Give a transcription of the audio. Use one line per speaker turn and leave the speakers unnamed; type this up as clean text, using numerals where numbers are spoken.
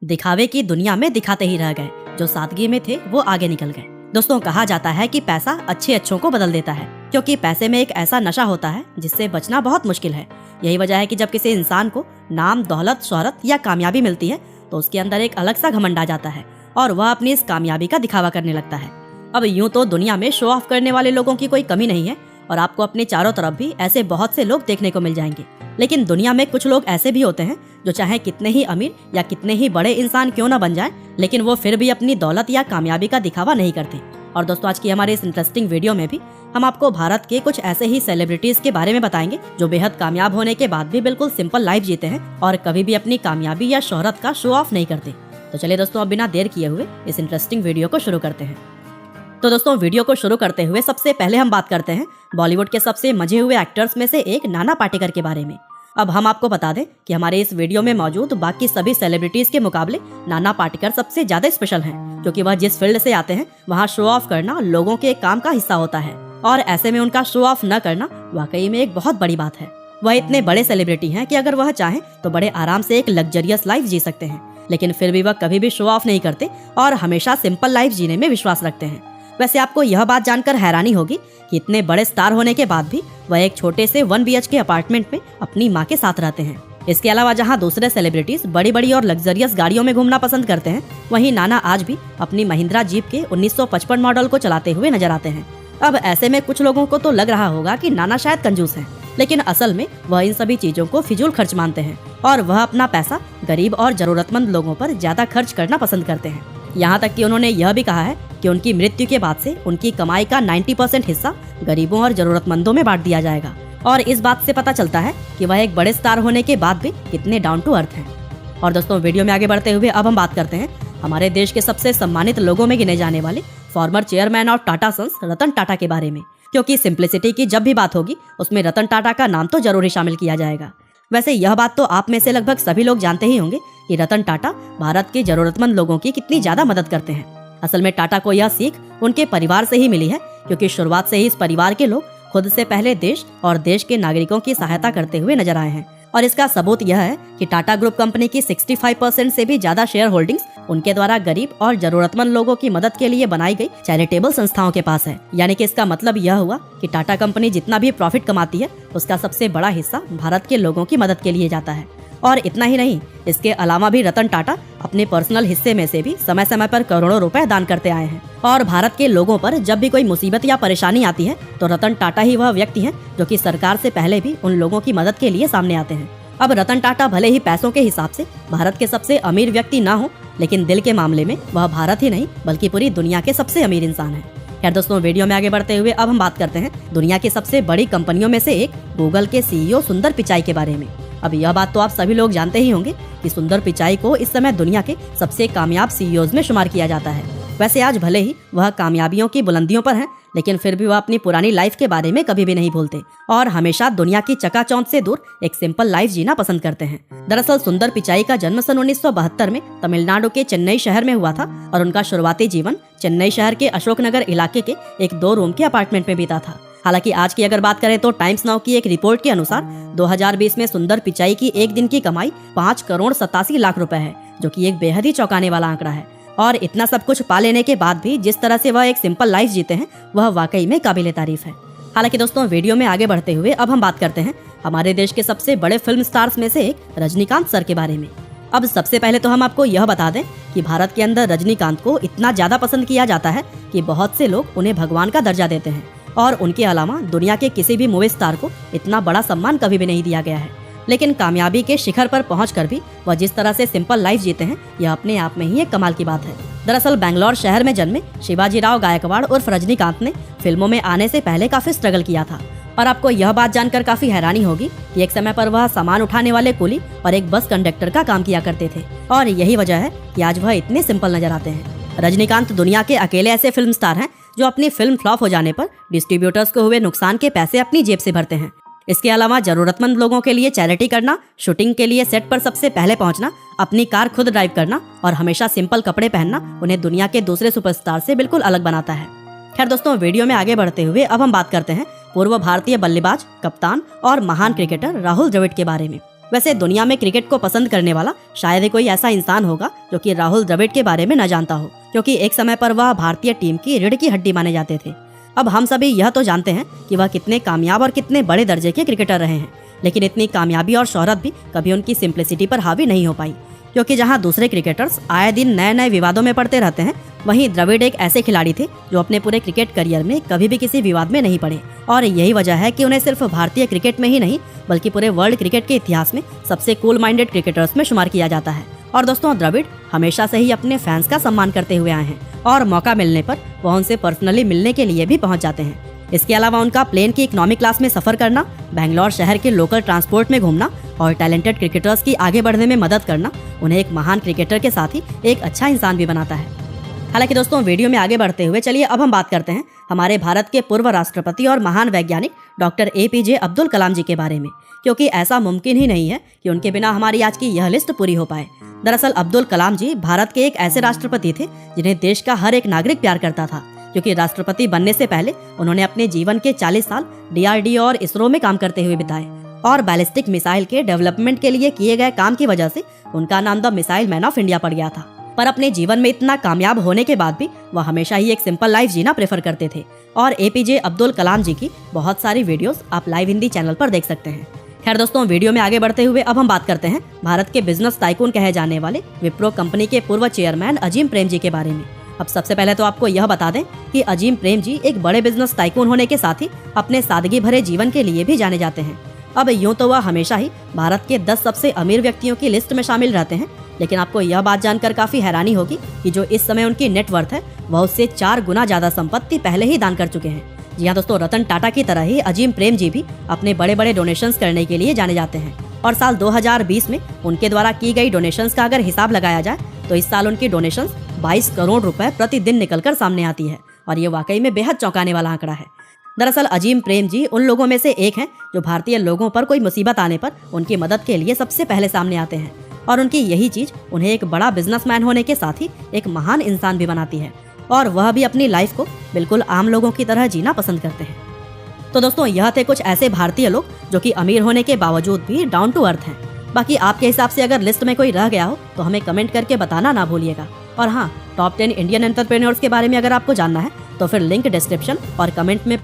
दिखावे की दुनिया में दिखाते ही रह गए, जो सादगी में थे वो आगे निकल गए। दोस्तों, कहा जाता है कि पैसा अच्छे अच्छों को बदल देता है, क्योंकि पैसे में एक ऐसा नशा होता है जिससे बचना बहुत मुश्किल है। यही वजह है कि जब किसी इंसान को नाम, दौलत, शोहरत या कामयाबी मिलती है तो उसके अंदर एक अलग सा घमंड आ जाता है और वह अपनी इस कामयाबी का दिखावा करने लगता है। अब यूं तो दुनिया में शो ऑफ करने वाले लोगों की कोई कमी नहीं है और आपको अपने चारों तरफ भी ऐसे बहुत से लोग देखने को मिल जाएंगे। लेकिन दुनिया में कुछ लोग ऐसे भी होते हैं जो चाहे कितने ही अमीर या कितने ही बड़े इंसान क्यों न बन जाए, लेकिन वो फिर भी अपनी दौलत या कामयाबी का दिखावा नहीं करते। और दोस्तों, आज की हमारे इस इंटरेस्टिंग वीडियो में भी हम आपको भारत के कुछ ऐसे ही सेलिब्रिटीज के बारे में बताएंगे जो बेहद कामयाब होने के बाद भी बिल्कुल सिंपल लाइफ जीते हैं और कभी भी अपनी कामयाबी या शोहरत का शो ऑफ नहीं करते। तो चलिए दोस्तों, अब बिना देर किए हुए इस इंटरेस्टिंग वीडियो को शुरू करते हैं। तो दोस्तों, वीडियो को शुरू करते हुए सबसे पहले हम बात करते हैं बॉलीवुड के सबसे मजे हुए एक्टर्स में से एक नाना पाटेकर के बारे में। अब हम आपको बता दें कि हमारे इस वीडियो में मौजूद बाकी सभी सेलिब्रिटीज के मुकाबले नाना पाटेकर सबसे ज्यादा स्पेशल हैं, क्योंकि वह जिस फील्ड से आते हैं वहाँ शो ऑफ करना लोगों के काम का हिस्सा होता है और ऐसे में उनका शो ऑफ न करना वाकई में एक बहुत बड़ी बात है। वह इतने बड़े सेलिब्रिटी हैं कि अगर वह चाहें तो बड़े आराम से एक लग्जरियस लाइफ जी सकते हैं, लेकिन फिर भी वह कभी भी शो ऑफ नहीं करते और हमेशा सिंपल लाइफ जीने में विश्वास रखते हैं। वैसे आपको यह बात जानकर हैरानी होगी कि इतने बड़े स्टार होने के बाद भी वह एक छोटे से 1 BHK अपार्टमेंट में अपनी माँ के साथ रहते हैं। इसके अलावा जहाँ दूसरे सेलिब्रिटीज बड़ी बड़ी और लग्जरियस गाड़ियों में घूमना पसंद करते हैं, वहीं नाना आज भी अपनी महिंद्रा जीप के 1955 मॉडल को चलाते हुए नजर आते हैं। अब ऐसे में कुछ लोगों को तो लग रहा होगा कि नाना शायद कंजूस हैं, लेकिन असल में वह इन सभी चीजों को फिजूल खर्च मानते हैं और वह अपना पैसा गरीब और जरूरतमंद लोगों पर ज्यादा खर्च करना पसंद करते हैं। यहाँ तक कि उन्होंने यह भी कहा है कि उनकी मृत्यु के बाद से उनकी कमाई का 90% हिस्सा गरीबों और जरूरतमंदों में बांट दिया जाएगा। और इस बात से पता चलता है कि वह एक बड़े स्टार होने के बाद भी कितने डाउन टू अर्थ हैं। और दोस्तों, वीडियो में आगे बढ़ते हुए अब हम बात करते हैं हमारे देश के सबसे सम्मानित लोगों में गिने जाने वाले former chairman of Tata Sons Ratan Tata के बारे में, क्योंकि सिंप्लिसिटी की जब भी बात होगी उसमें रतन टाटा का नाम तो जरूर ही शामिल किया जाएगा। वैसे यह बात तो आप में से लगभग सभी लोग जानते ही होंगे कि रतन टाटा भारत के जरूरतमंद लोगों की कितनी ज्यादा मदद करते हैं। असल में टाटा को यह सीख उनके परिवार से ही मिली है, क्योंकि शुरुआत से ही इस परिवार के लोग खुद से पहले देश और देश के नागरिकों की सहायता करते हुए नजर आए हैं। और इसका सबूत यह है कि टाटा ग्रुप कंपनी की 65% से भी ज्यादा शेयर होल्डिंग्स उनके द्वारा गरीब और जरूरतमंद लोगों की मदद के लिए बनाई गई चैरिटेबल संस्थाओं के पास है। यानी कि इसका मतलब यह हुआ कि टाटा कंपनी जितना भी प्रॉफिट कमाती है उसका सबसे बड़ा हिस्सा भारत के लोगों की मदद के लिए जाता है। और इतना ही नहीं, इसके अलावा भी रतन टाटा अपने पर्सनल हिस्से में से भी समय समय पर करोड़ों रुपए दान करते आए हैं। और भारत के लोगों पर जब भी कोई मुसीबत या परेशानी आती है तो रतन टाटा ही वह व्यक्ति हैं जो कि सरकार से पहले भी उन लोगों की मदद के लिए सामने आते हैं। अब रतन टाटा भले ही पैसों के हिसाब से भारत के सबसे अमीर व्यक्ति ना हो, लेकिन दिल के मामले में वह भारत ही नहीं बल्कि पूरी दुनिया के सबसे अमीर इंसान है। खैर दोस्तों, वीडियो में आगे बढ़ते हुए अब हम बात करते हैं दुनिया की सबसे बड़ी कंपनियों में से एक गूगल के CEO सुंदर पिचाई के बारे में। अब यह बात तो आप सभी लोग जानते ही होंगे कि सुंदर पिचाई को इस समय दुनिया के सबसे कामयाब CEOs में शुमार किया जाता है। वैसे आज भले ही वह कामयाबियों की बुलंदियों पर हैं, लेकिन फिर भी वह अपनी पुरानी लाइफ के बारे में कभी भी नहीं भूलते और हमेशा दुनिया की चकाचौंध से दूर एक सिंपल लाइफ जीना पसंद करते हैं। दरअसल सुंदर पिचाई का जन्म सन 1972 में तमिलनाडु के चेन्नई शहर में हुआ था और उनका शुरुआती जीवन चेन्नई शहर के अशोकनगर इलाके के एक 2 रूम के अपार्टमेंट में बीता था। हालांकि आज की अगर बात करें तो टाइम्स नाउ की एक रिपोर्ट के अनुसार 2020 में सुंदर पिचाई की एक दिन की कमाई 5,87,00,000 रुपए है, जो कि एक बेहद ही चौंकाने वाला आंकड़ा है। और इतना सब कुछ पा लेने के बाद भी जिस तरह से वह एक सिंपल लाइफ जीते हैं वह वाकई में काबिले तारीफ है। हालांकि दोस्तों, वीडियो में आगे बढ़ते हुए अब हम बात करते हैं हमारे देश के सबसे बड़े फिल्म स्टार्स में से एक रजनीकांत सर के बारे में। अब सबसे पहले तो हम आपको यह बता दें कि भारत के अंदर रजनीकांत को इतना ज्यादा पसंद किया जाता है कि बहुत से लोग उन्हें भगवान का दर्जा देते हैं और उनके अलावा दुनिया के किसी भी मूवी स्टार को इतना बड़ा सम्मान कभी भी नहीं दिया गया है। लेकिन कामयाबी के शिखर पर पहुंचकर भी वह जिस तरह से सिंपल लाइफ जीते हैं यह अपने आप में ही एक कमाल की बात है। दरअसल बेंगलोर शहर में जन्मे शिवाजीराव गायकवाड़ उर्फ रजनीकांत ने फिल्मों में आने से पहले काफी स्ट्रगल किया था। और आपको यह बात जानकर काफी हैरानी होगी कि एक समय पर वह सामान उठाने वाले कुली और एक बस कंडक्टर का काम किया करते थे और यही वजह है कि आज वह इतने सिंपल नजर आते हैं। रजनीकांत दुनिया के अकेले ऐसे फिल्म स्टार हैं जो अपनी फिल्म फ्लॉप हो जाने पर डिस्ट्रीब्यूटर्स को हुए नुकसान के पैसे अपनी जेब से भरते हैं। इसके अलावा जरूरतमंद लोगों के लिए चैरिटी करना, शूटिंग के लिए सेट पर सबसे पहले पहुंचना, अपनी कार खुद ड्राइव करना और हमेशा सिंपल कपड़े पहनना उन्हें दुनिया के दूसरे सुपरस्टार से बिल्कुल अलग बनाता है। खैर दोस्तों, वीडियो में आगे बढ़ते हुए अब हम बात करते हैं पूर्व भारतीय बल्लेबाज, कप्तान और महान क्रिकेटर राहुल द्रविड़ के बारे में। वैसे दुनिया में क्रिकेट को पसंद करने वाला शायद ही कोई ऐसा इंसान होगा जो कि राहुल द्रविड़ के बारे में न जानता हो, क्योंकि एक समय पर वह भारतीय टीम की रीढ़ की हड्डी माने जाते थे। अब हम सभी यह तो जानते हैं कि वह कितने कामयाब और कितने बड़े दर्जे के क्रिकेटर रहे हैं, लेकिन इतनी कामयाबी और शोहरत भी कभी उनकी सिंप्लिसिटी पर हावी नहीं हो पाई, क्योंकि जहां दूसरे क्रिकेटर्स आए दिन नए नए विवादों में पड़ते रहते हैं, वहीं द्रविड़ एक ऐसे खिलाड़ी थे जो अपने पूरे क्रिकेट करियर में कभी भी किसी विवाद में नहीं पड़े। और यही वजह है कि उन्हें सिर्फ भारतीय क्रिकेट में ही नहीं बल्कि पूरे वर्ल्ड क्रिकेट के इतिहास में सबसे कूल माइंडेड क्रिकेटर्स में शुमार किया जाता है। और दोस्तों, द्रविड़ हमेशा से ही अपने फैंस का सम्मान करते हुए आए हैं और मौका मिलने पर वह उनसे पर्सनली मिलने के लिए भी पहुंच जाते हैं। इसके अलावा उनका प्लेन की इकोनॉमी क्लास में सफर करना, बेंगलोर शहर के लोकल ट्रांसपोर्ट में घूमना और टैलेंटेड क्रिकेटर्स की आगे बढ़ने में मदद करना उन्हें एक महान क्रिकेटर के साथ ही एक अच्छा इंसान भी बनाता है। हालांकि दोस्तों, वीडियो में आगे बढ़ते हुए चलिए अब हम बात करते हैं हमारे भारत के पूर्व राष्ट्रपति और महान वैज्ञानिक डॉक्टर APJ अब्दुल कलाम जी के बारे में, क्योंकि ऐसा मुमकिन ही नहीं है कि उनके बिना हमारी आज की यह लिस्ट पूरी हो पाए। दरअसल अब्दुल कलाम जी भारत के एक ऐसे राष्ट्रपति थे जिन्हें देश का हर एक नागरिक प्यार करता था, क्योंकि राष्ट्रपति बनने से पहले उन्होंने अपने जीवन के 40 साल DRDO और इसरो में काम करते हुए बिताए और बैलिस्टिक मिसाइल के डेवलपमेंट के लिए किए गए काम की वजह से उनका नाम the missile man of India पड़ गया था। पर अपने जीवन में इतना कामयाब होने के बाद भी वह हमेशा ही एक सिंपल लाइफ जीना प्रेफर करते थे और APJ अब्दुल कलाम जी की बहुत सारी वीडियोस आप लाइव हिंदी चैनल पर देख सकते हैं। खैर दोस्तों, वीडियो में आगे बढ़ते हुए अब हम बात करते हैं भारत के बिजनेस टाइकून कहे जाने वाले विप्रो कंपनी के पूर्व चेयरमैन अजीम प्रेम जी के बारे में। अब सबसे पहले तो आपको यह बता दें कि अजीम प्रेम जी एक बड़े बिजनेस टाइकून होने के साथ ही अपने सादगी भरे जीवन के लिए भी जाने जाते हैं। अब यूं तो वह हमेशा ही भारत के 10 सबसे अमीर व्यक्तियों की लिस्ट में शामिल रहते हैं, लेकिन आपको यह बात जानकर काफी हैरानी होगी कि जो इस समय उनकी नेटवर्थ है वह उससे 4 गुना ज्यादा संपत्ति पहले ही दान कर चुके हैं। जी हाँ दोस्तों, रतन टाटा की तरह ही अजीम प्रेम जी भी अपने बड़े बड़े डोनेशंस करने के लिए जाने जाते हैं और साल 2020 में उनके द्वारा की गई डोनेशंस का अगर हिसाब लगाया जाए तो इस साल उनकी डोनेशंस 22 करोड़ रुपए प्रतिदिन निकलकर सामने आती है और ये वाकई में बेहद चौंकाने वाला आंकड़ा है। दरअसल अजीम प्रेम जी उन लोगों में से एक हैं जो भारतीय लोगों पर कोई मुसीबत आने पर उनकी मदद के लिए सबसे पहले सामने आते हैं और उनकी यही चीज उन्हें एक बड़ा बिजनेसमैन होने के साथ ही एक महान इंसान भी बनाती है और वह भी अपनी लाइफ को बिल्कुल आम लोगों की तरह जीना पसंद करते हैं। तो दोस्तों, यह थे कुछ ऐसे भारतीय लोग जो कि अमीर होने के बावजूद भी डाउन टू अर्थ हैं। बाकी आपके हिसाब से अगर लिस्ट में कोई रह गया हो तो हमें कमेंट करके बताना ना भूलिएगा। और हाँ, टॉप 10 इंडियन एंटरप्रेन्योर्स के बारे में अगर आपको जानना है तो फिर लिंक डिस्क्रिप्शन और कमेंट में